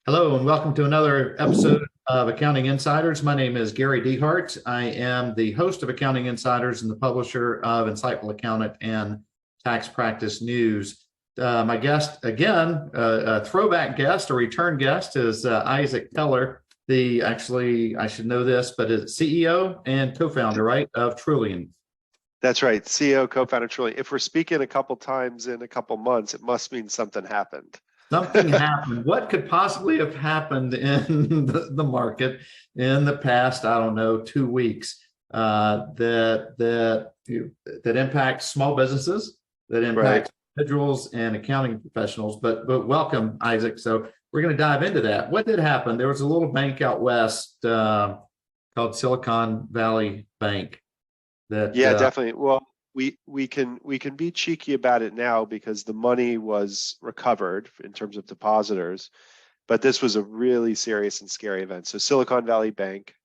Hello, and welcome to another episode of Accounting Insiders. My name is Gary DeHart. I am the host of Accounting Insiders and the publisher of Insightful Accountant and Tax Practice News. My guest, again, a throwback guest, a return guest, is Isaac Keller, I should know this, but is CEO and co-founder, right, of Trillian. That's right, CEO, co-founder Trillian. If we're speaking a couple times in a couple months, it must mean something happened. Something happened. What could possibly have happened in the market in the past, I don't know, 2 weeks that impacts small businesses, that impacts individuals and accounting professionals? But welcome, Isaac. So we're going to dive into that. What did happen? There was a little bank out west called Silicon Valley Bank. Definitely. Well, we can be cheeky about it now because the money was recovered in terms of depositors, but this was a really serious and scary event. So Silicon Valley Bank,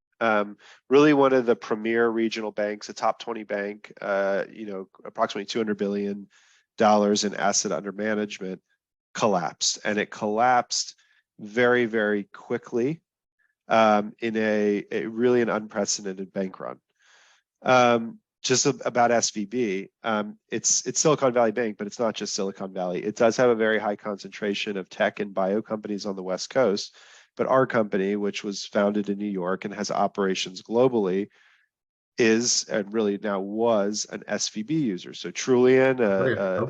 really one of the premier regional banks, a top 20 bank, approximately $200 billion in asset under management, collapsed, and it collapsed very, very quickly in a really an unprecedented bank run. Just about SVB, it's Silicon Valley Bank, but it's not just Silicon Valley. It does have a very high concentration of tech and bio companies on the West Coast, but our company, which was founded in New York and has operations globally, is and really now was an SVB user. So Trillian,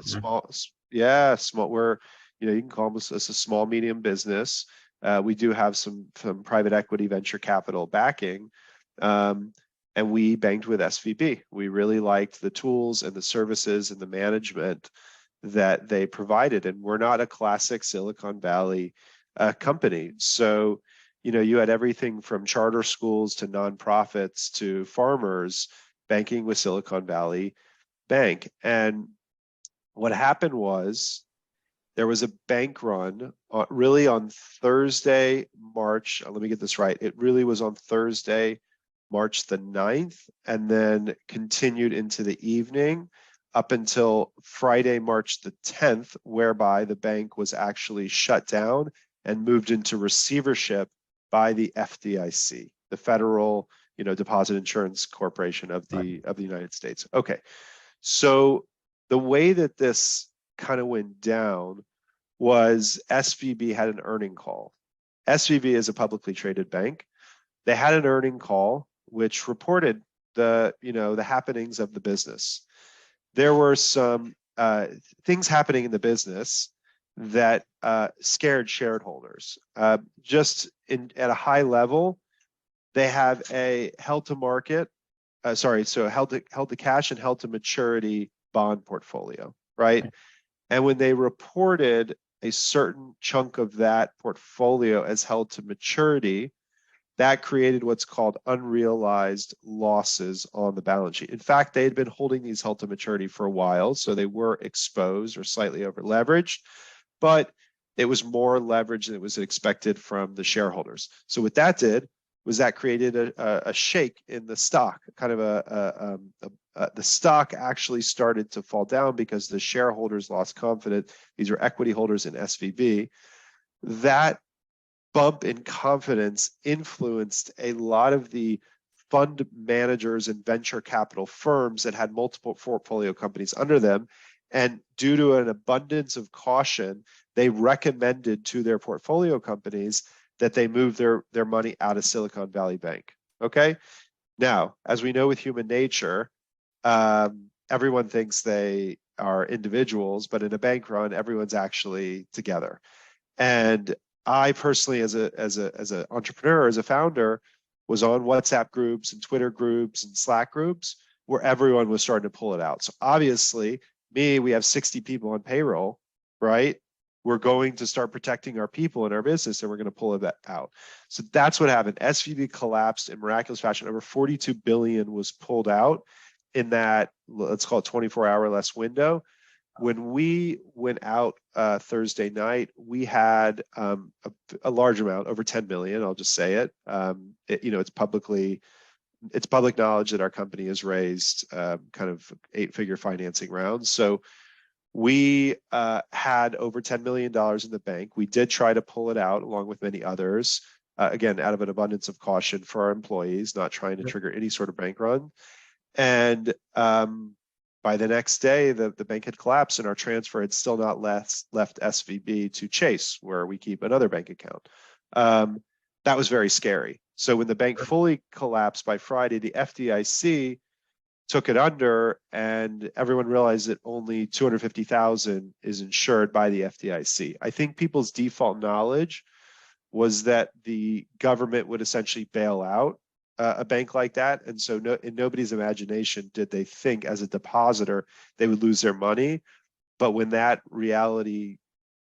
small. We're, you can call us a small medium business. We do have some private equity venture capital backing. And we banked with SVB. We really liked the tools and the services and the management that they provided. And we're not a classic Silicon Valley company. So, you had everything from charter schools to nonprofits to farmers banking with Silicon Valley Bank. And what happened was there was a bank run really on Thursday, March. Let me get this right. It really was on Thursday, March the 9th, and then continued into the evening up until Friday, March the 10th, whereby the bank was actually shut down and moved into receivership by the FDIC, the Federal, Deposit Insurance Corporation of the United States. Okay, so the way that this kind of went down was SVB had an earning call. SVB is a publicly traded bank. They had an earning call which reported the happenings of the business. There were some things happening in the business that scared shareholders. Just at a high level, they have a held to cash and held to maturity bond portfolio, right? And when they reported a certain chunk of that portfolio as held to maturity, that created what's called unrealized losses on the balance sheet. In fact, they had been holding these held to maturity for a while, so they were exposed or slightly over leveraged, but it was more leverage than it was expected from the shareholders. So what that did was that created a shake in the stock, kind of the stock actually started to fall down because the shareholders lost confidence. These are equity holders in SVB. That bump in confidence influenced a lot of the fund managers and venture capital firms that had multiple portfolio companies under them. And due to an abundance of caution, they recommended to their portfolio companies that they move their money out of Silicon Valley Bank. Okay. Now, as we know with human nature, everyone thinks they are individuals, but in a bank run, everyone's actually together. And I personally, as an entrepreneur, as a founder, was on WhatsApp groups and Twitter groups and Slack groups where everyone was starting to pull it out. So obviously, we have 60 people on payroll, right? We're going to start protecting our people in our business, and we're going to pull that out. So that's what happened. SVB collapsed in miraculous fashion. Over 42 billion was pulled out in that, let's call it 24-hour less window. When we went out Thursday night, we had a large amount, over 10 million. I'll just say it. It's publicly it's public knowledge that our company has raised kind of 8-figure financing rounds. So we had over $10 million in the bank. We did try to pull it out along with many others, again, out of an abundance of caution for our employees, not trying to trigger any sort of bank run. And by the next day, the bank had collapsed and our transfer had still not left SVB to Chase, where we keep another bank account. That was very scary. So when the bank fully collapsed by Friday, the FDIC took it under, and everyone realized that only 250,000 is insured by the FDIC. I think people's default knowledge was that the government would essentially bail out a bank like that. And so in nobody's imagination did they think as a depositor they would lose their money. But when that reality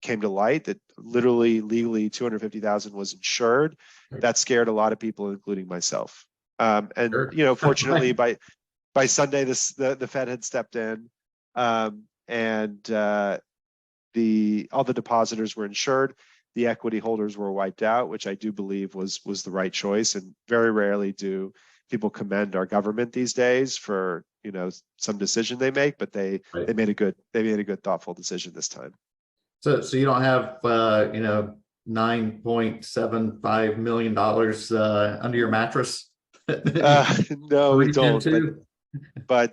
came to light, that literally legally 250,000 was insured, that scared a lot of people, including myself. And you know, fortunately, by Sunday, the Fed had stepped in, and all the depositors were insured. The equity holders were wiped out, which I do believe was the right choice. And very rarely do people commend our government these days for, you know, some decision they make, but they made a good thoughtful decision this time. So you don't have you know, $9.75 million under your mattress? No, we don't. But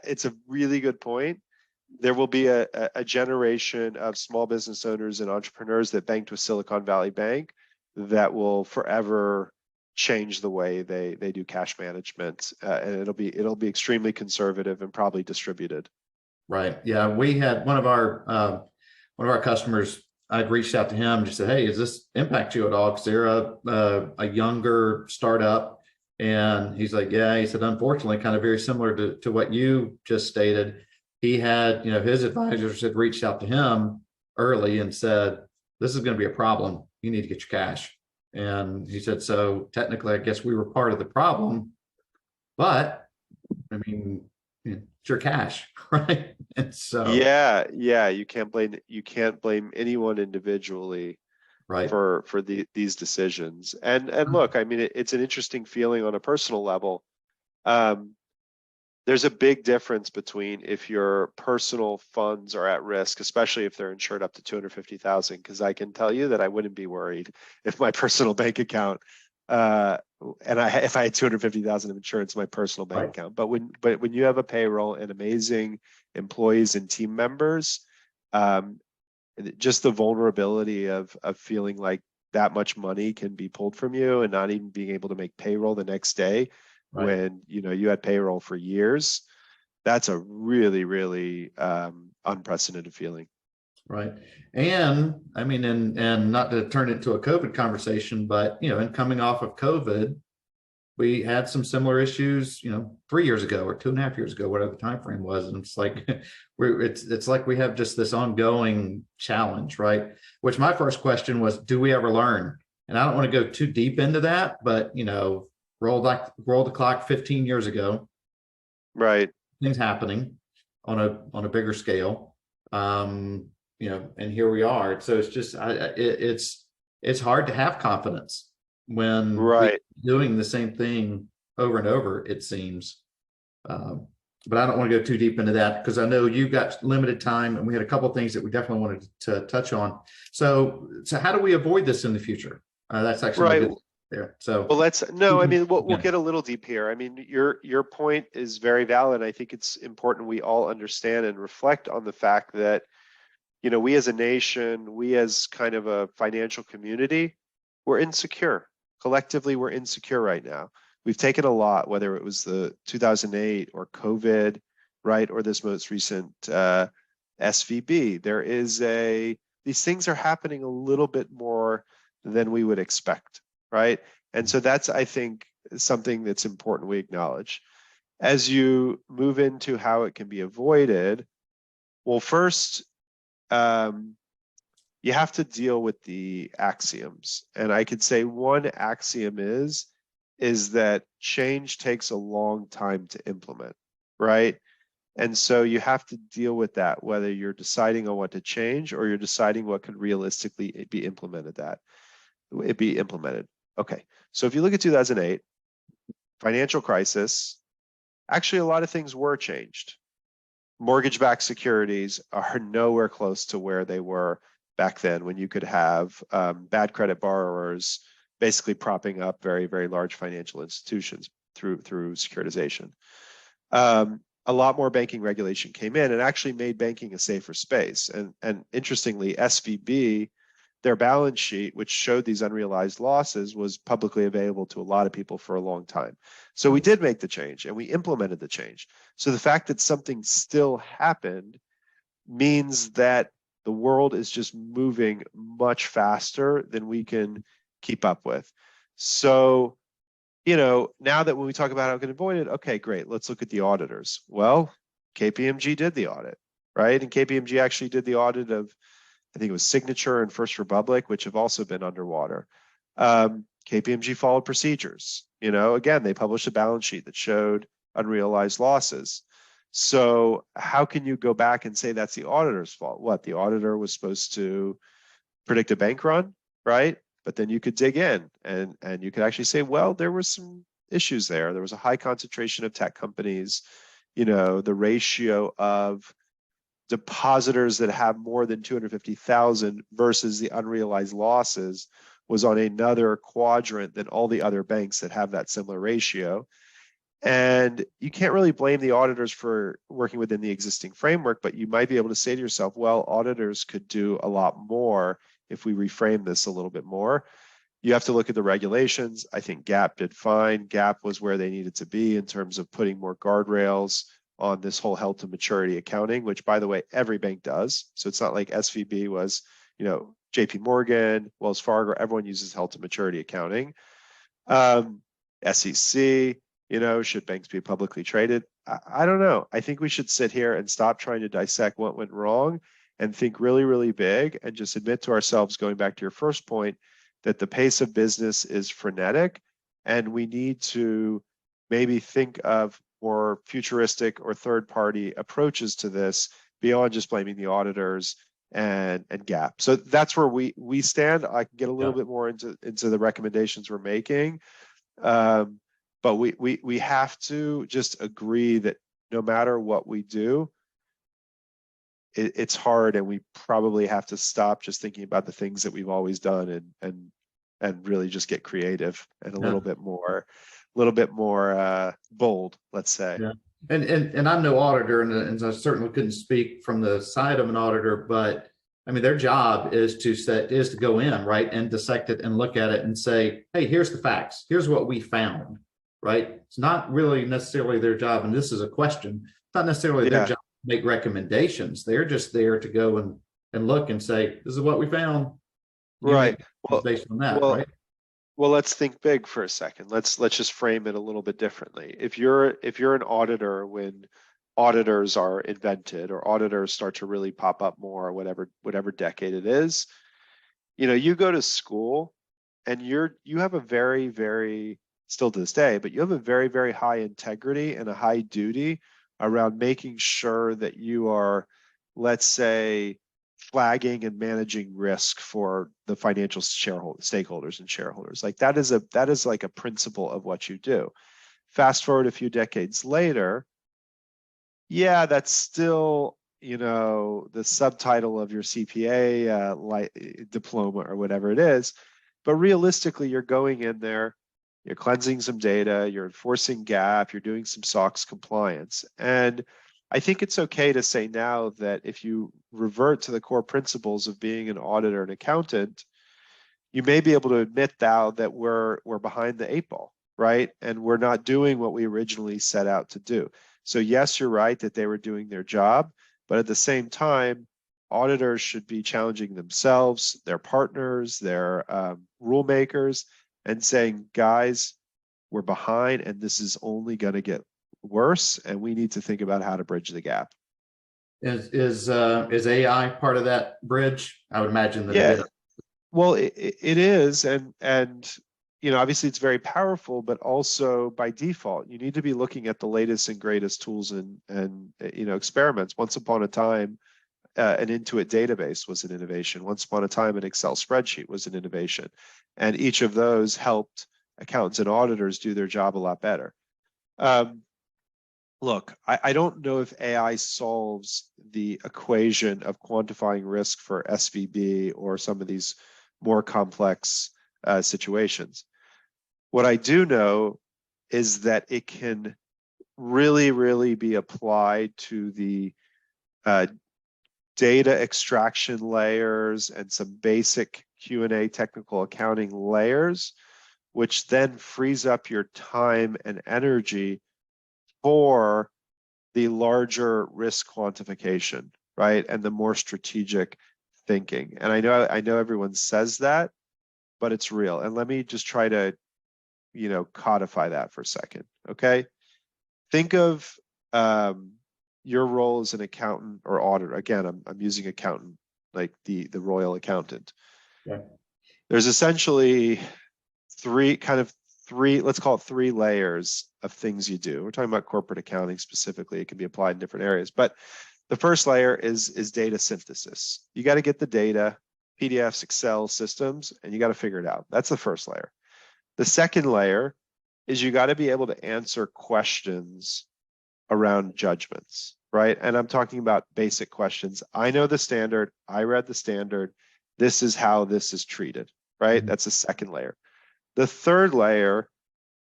it's a really good point. There will be a generation of small business owners and entrepreneurs that banked with Silicon Valley Bank that will forever change the way they do cash management, and it'll be extremely conservative and probably distributed. Right. Yeah, we had one of our customers. I'd reached out to him and just said, "Hey, does this impact you at all?" Because they're a younger startup, and he's like, "Yeah." He said, "Unfortunately, kind of very similar to what you just stated. He had, you know, his advisors had reached out to him early and said, 'This is going to be a problem. You need to get your cash.'" And he said, "So technically, I guess we were part of the problem, but I mean, it's your cash, right?" And so yeah, you can't blame anyone individually, right, for these decisions. And look, I mean, it's an interesting feeling on a personal level. There's a big difference between if your personal funds are at risk, especially if they're insured up to 250,000, because I can tell you that I wouldn't be worried if my personal bank account, if I had 250,000 of insurance in my personal bank account. But when you have a payroll and amazing employees and team members, just the vulnerability of feeling like that much money can be pulled from you and not even being able to make payroll the next day, when you had payroll for years, that's a really, really unprecedented feeling. Right. And I mean, and not to turn it into a COVID conversation, but and coming off of COVID, we had some similar issues, 3 years ago or 2.5 years ago, whatever the time frame was. And it's like it's like we have just this ongoing challenge, right? Which my first question was, do we ever learn? And I don't want to go too deep into that, but roll the clock 15 years ago, right? Things happening on a bigger scale, and here we are. So it's just it's hard to have confidence when we're doing the same thing over and over, it seems. But I don't want to go too deep into that because I know you've got limited time, and we had a couple of things that we definitely wanted to touch on. So how do we avoid this in the future? That's actually right there. So well, I mean, we'll get a little deep here. I mean, your point is very valid. I think it's important we all understand and reflect on the fact that we as a nation, we as kind of a financial community, we're insecure. Collectively, we're insecure right now. We've taken a lot, whether it was the 2008 or COVID, right, or this most recent SVB. These things are happening a little bit more than we would expect, right? And so that's, I think, something that's important we acknowledge. As you move into how it can be avoided, well, first, you have to deal with the axioms. And I could say one axiom is that change takes a long time to implement, right? And so you have to deal with that, whether you're deciding on what to change or you're deciding what could realistically be implemented. Okay, so if you look at 2008, financial crisis, actually a lot of things were changed. Mortgage-backed securities are nowhere close to where they were back then, when you could have bad credit borrowers basically propping up very, very large financial institutions through securitization. A lot more banking regulation came in and actually made banking a safer space. And interestingly, SVB, their balance sheet, which showed these unrealized losses, was publicly available to a lot of people for a long time. So we did make the change and we implemented the change. So the fact that something still happened means that the world is just moving much faster than we can keep up with. So, now that when we talk about how we can avoid it, okay, great, let's look at the auditors. Well, KPMG did the audit, right? And KPMG actually did the audit of, I think it was Signature and First Republic, which have also been underwater. KPMG followed procedures. Again, they published a balance sheet that showed unrealized losses. So how can you go back and say that's the auditor's fault? What, the auditor was supposed to predict a bank run, right? But then you could dig in and you could actually say, well, there were some issues there. There was a high concentration of tech companies. The ratio of depositors that have more than 250,000 versus the unrealized losses was on another quadrant than all the other banks that have that similar ratio. And you can't really blame the auditors for working within the existing framework, but you might be able to say to yourself, well, auditors could do a lot more if we reframe this a little bit more. You have to look at the regulations. I think GAAP did fine. GAAP was where they needed to be in terms of putting more guardrails on this whole held to maturity accounting, which, by the way, every bank does. So it's not like SVB was, JP Morgan, Wells Fargo, everyone uses held to maturity accounting. SEC, should banks be publicly traded? I don't know. I think we should sit here and stop trying to dissect what went wrong and think really, really big and just admit to ourselves, going back to your first point, that the pace of business is frenetic and we need to maybe think of more futuristic or third-party approaches to this beyond just blaming the auditors and GAAP. So that's where we stand. I can get a little bit more into the recommendations we're making. But we have to just agree that no matter what we do, it's hard, and we probably have to stop just thinking about the things that we've always done and really just get creative and a little bit more bold, let's say. Yeah. And I'm no auditor, and I certainly couldn't speak from the side of an auditor, but I mean, their job is to go in, right, and dissect it and look at it and say, hey, here's the facts. Here's what we found, right? It's not really necessarily their job, and this is a question. It's not necessarily their job to make recommendations. They're just there to go and look and say, this is what we found. Right. Well, based on that, right? Well, let's think big for a second. Let's just frame it a little bit differently. If you're an auditor, when auditors are invented or auditors start to really pop up more, whatever decade it is, you go to school and you have a very, very, still to this day, but you have a very, very high integrity and a high duty around making sure that you are, let's say, flagging and managing risk for the financial stakeholders and shareholders. Like that is like a principle of what you do. Fast forward a few decades later, that's still, the subtitle of your CPA diploma or whatever it is. But realistically, you're going in there, you're cleansing some data, you're enforcing GAAP, you're doing some SOX compliance. And I think it's okay to say now that if you revert to the core principles of being an auditor and accountant, you may be able to admit now that we're behind the 8 ball, right? And we're not doing what we originally set out to do. So yes, you're right that they were doing their job, but at the same time, auditors should be challenging themselves, their partners, their rule makers, and saying, guys, we're behind and this is only going to get worse, and we need to think about how to bridge the gap. Is AI part of that bridge? I would imagine that it is. Well, it is, and obviously it's very powerful, but also by default, you need to be looking at the latest and greatest tools and experiments. Once upon a time, an Intuit database was an innovation. Once upon a time, an Excel spreadsheet was an innovation, and each of those helped accountants and auditors do their job a lot better. Look, I don't know if AI solves the equation of quantifying risk for SVB or some of these more complex situations. What I do know is that it can really, really be applied to the data extraction layers and some basic Q&A technical accounting layers, which then frees up your time and energy for the larger risk quantification, right? And the more strategic thinking. And I know everyone says that, but it's real. And let me just try to, codify that for a second, okay? Think of your role as an accountant or auditor. Again, I'm using accountant, like the royal accountant. Yeah. There's essentially let's call it three layers of things you do. We're talking about corporate accounting specifically. It can be applied in different areas. But the first layer is data synthesis. You got to get the data, PDFs, Excel systems, and you got to figure it out. That's the first layer. The second layer is you got to be able to answer questions around judgments, right? And I'm talking about basic questions. I know the standard. I read the standard. This is how this is treated, right? That's the second layer. The third layer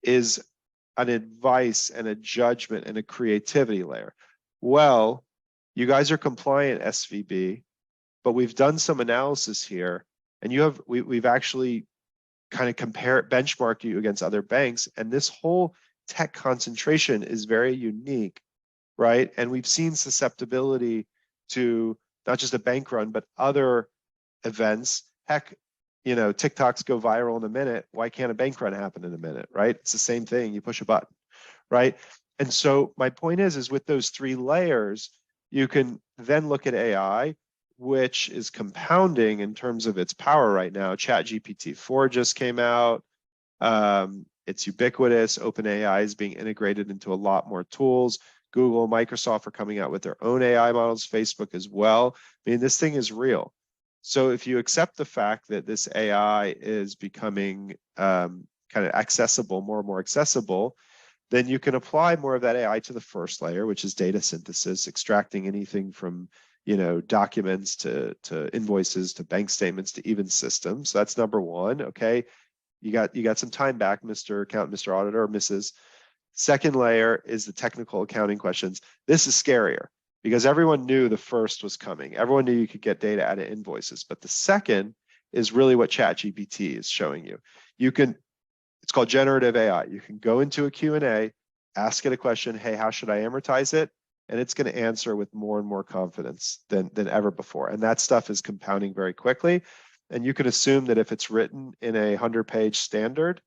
is an advice and a judgment and a creativity layer. Well, you guys are compliant, SVB, but we've done some analysis here, and we've actually kind of benchmarked you against other banks, and this whole tech concentration is very unique, right? And we've seen susceptibility to not just a bank run, but other events. Heck, TikToks go viral in a minute. Why can't a bank run happen in a minute, right? It's the same thing. You push a button, right? And so my point is with those three layers, you can then look at AI, which is compounding in terms of its power right now. ChatGPT-4 just came out. It's ubiquitous. OpenAI is being integrated into a lot more tools. Google, Microsoft are coming out with their own AI models, Facebook as well. I mean, this thing is real. So if you accept the fact that this AI is becoming kind of accessible, more and more accessible, then you can apply more of that AI to the first layer, which is data synthesis, extracting anything from documents to invoices to bank statements to even systems. So that's number one. Okay, you got some time back, Mr. Accountant, Mr. Auditor, or Mrs. Second layer is the technical accounting questions. This is scarier because everyone knew the first was coming. Everyone knew you could get data out of invoices, but the second is really what ChatGPT is showing you. It's called generative AI. You can go into a Q&A, ask it a question, hey, how should I amortize it? And it's going to answer with more and more confidence than ever before. And that stuff is compounding very quickly. And you can assume that if it's written in a 100-page standard,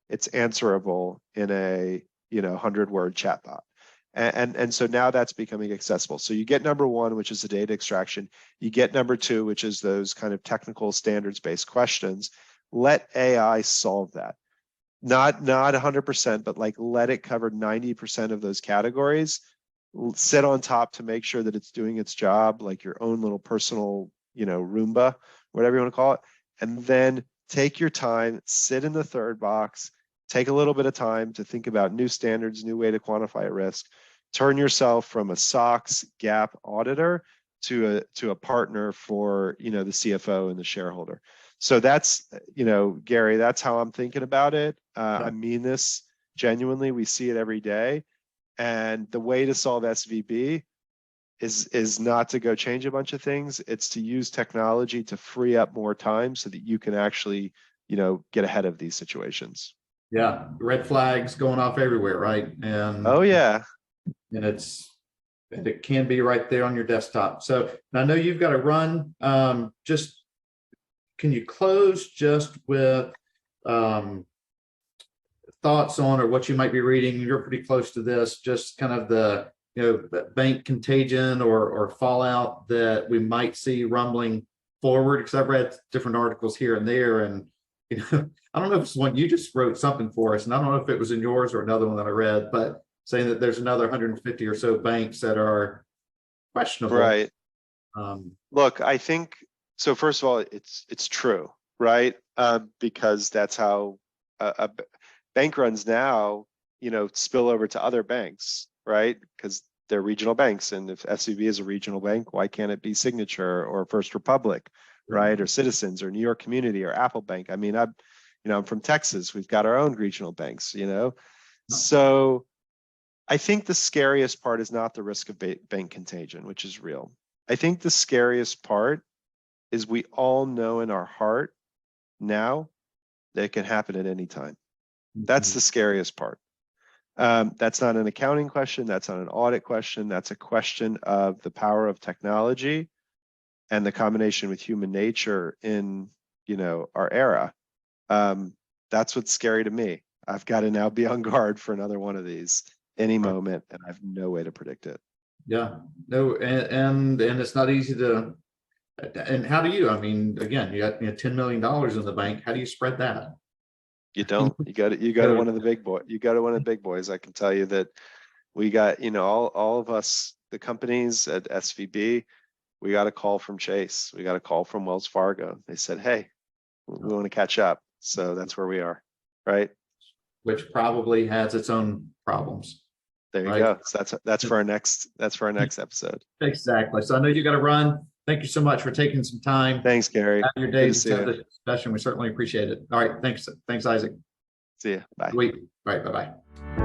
it's answerable in a 100-word chatbot. And so now that's becoming accessible. So you get number one, which is the data extraction. You get number two, which is those kind of technical standards-based questions. Let AI solve that. Not 100%, but like let it cover 90% of those categories. Sit on top to make sure that it's doing its job, like your own little personal, Roomba, whatever you want to call it. And then take your time, sit in the third box, take a little bit of time to think about new standards, new way to quantify a risk. Turn yourself from a SOX GAAP auditor to a partner for, the CFO and the shareholder. So that's, Gary, that's how I'm thinking about it. I mean this genuinely. We see it every day. And the way to solve SVB is not to go change a bunch of things. It's to use technology to free up more time so that you can actually, get ahead of these situations. Yeah, red flags going off everywhere, right? And oh yeah, and it can be right there on your desktop. So I know you've got to run. Just can you close just with thoughts on or what you might be reading? You're pretty close to this. Just kind of the bank contagion or fallout that we might see rumbling forward. Because I've read different articles here and there, and I don't know if it's one you just wrote something for us, and I don't know if it was in yours or another one that I read, but saying that there's another 150 or so banks that are questionable. Right. Look, I think so. First of all, it's true, right? Because that's how bank runs now, spill over to other banks, right? Because they're regional banks. And if SVB is a regional bank, why can't it be Signature or First Republic, right? Or Citizens or New York Community or Apple Bank? I mean, I'm from Texas. We've got our own regional banks, So I think the scariest part is not the risk of bank contagion, which is real. I think the scariest part is we all know in our heart now that it can happen at any time. That's the scariest part. That's not an accounting question. That's not an audit question. That's a question of the power of technology and the combination with human nature in, our era. That's what's scary to me. I've got to now be on guard for another one of these any moment, and I have no way to predict it. Yeah, no, and it's not easy to. And how do you? I mean, again, you got $10 million in the bank. How do you spread that? You don't. You got it. You got one of the big boy. You got one of the big boys. I can tell you that we got, all of us, the companies at SVB, we got a call from Chase. We got a call from Wells Fargo. They said, "Hey, we want to catch up." So that's where we are, right? Which probably has its own problems. There you go. So that's for our next episode. Exactly. So I know you got to run. Thank you so much for taking some time. Thanks, Gary. Out of your days to have this discussion. We certainly appreciate it. All right. Thanks. Thanks, Isaac. See you. Bye. All right. Bye-bye.